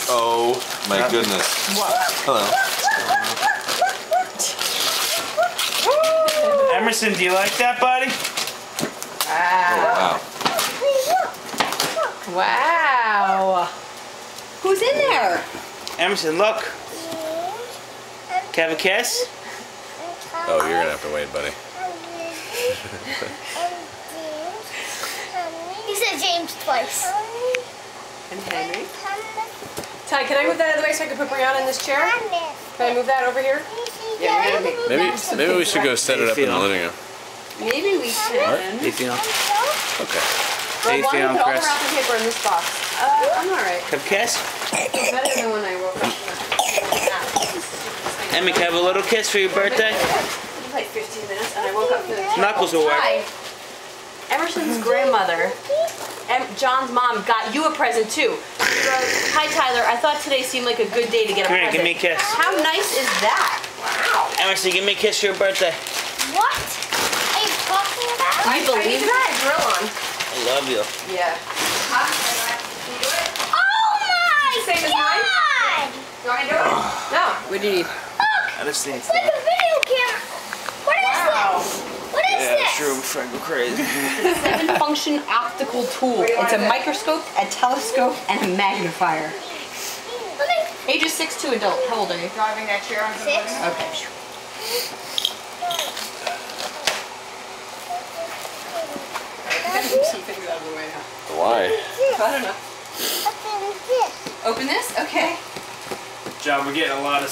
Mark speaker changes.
Speaker 1: Oh my goodness. Hello.
Speaker 2: Emerson, do you like that, buddy?
Speaker 1: Oh, wow.
Speaker 3: Wow. Who's in there?
Speaker 2: Emerson, look. Can I have a kiss?
Speaker 1: Oh, you're gonna have to wait, buddy.
Speaker 4: He said James twice.
Speaker 3: And Henry. Ty, can I move that out of the way so I can put Brianna in this chair? Can I move that over here? Yeah, we're gonna make
Speaker 1: Maybe we should go set it up in the living room.
Speaker 3: Maybe we can.
Speaker 2: How you feeling?
Speaker 1: Okay.
Speaker 2: How you
Speaker 3: Well, why don't
Speaker 2: feeling,
Speaker 3: we put all the
Speaker 2: Chris?
Speaker 3: wrapping paper in this box? I'm alright.
Speaker 2: Have a kiss?
Speaker 3: It's better than when I woke up.
Speaker 2: Emmy, can I have a little kiss for your birthday?
Speaker 3: Like 15 minutes, and I woke up to the
Speaker 2: Knuckles will work.
Speaker 3: Hi. Emerson's grandmother, John's mom, got you a present too. She wrote, "Hi Tyler, I thought today seemed like a good day to get a
Speaker 2: Come here,
Speaker 3: present."
Speaker 2: give me a kiss.
Speaker 3: How nice is that? Wow.
Speaker 2: Emerson, give me a kiss for your birthday.
Speaker 4: What are you talking about?
Speaker 3: I believe that. Drill on.
Speaker 2: I love you.
Speaker 3: Yeah.
Speaker 4: Oh my
Speaker 3: Same as mine?
Speaker 4: God!
Speaker 3: You want me to do it? No. What do you need?
Speaker 2: I just need
Speaker 4: It's like a video camera. What is this? What is this?
Speaker 2: Sure, before I go crazy.
Speaker 3: 7-function optical tool. It's a microscope, a telescope, and a magnifier.
Speaker 4: Let me.
Speaker 3: Ages 6 to adult. How old are you?
Speaker 5: Driving that chair onto the
Speaker 4: 6.
Speaker 5: living room.
Speaker 3: Okay. Figure out the way now.
Speaker 1: Why?
Speaker 3: I don't know.
Speaker 4: What is this?
Speaker 3: Open this? Okay.
Speaker 2: John, we're getting a lot of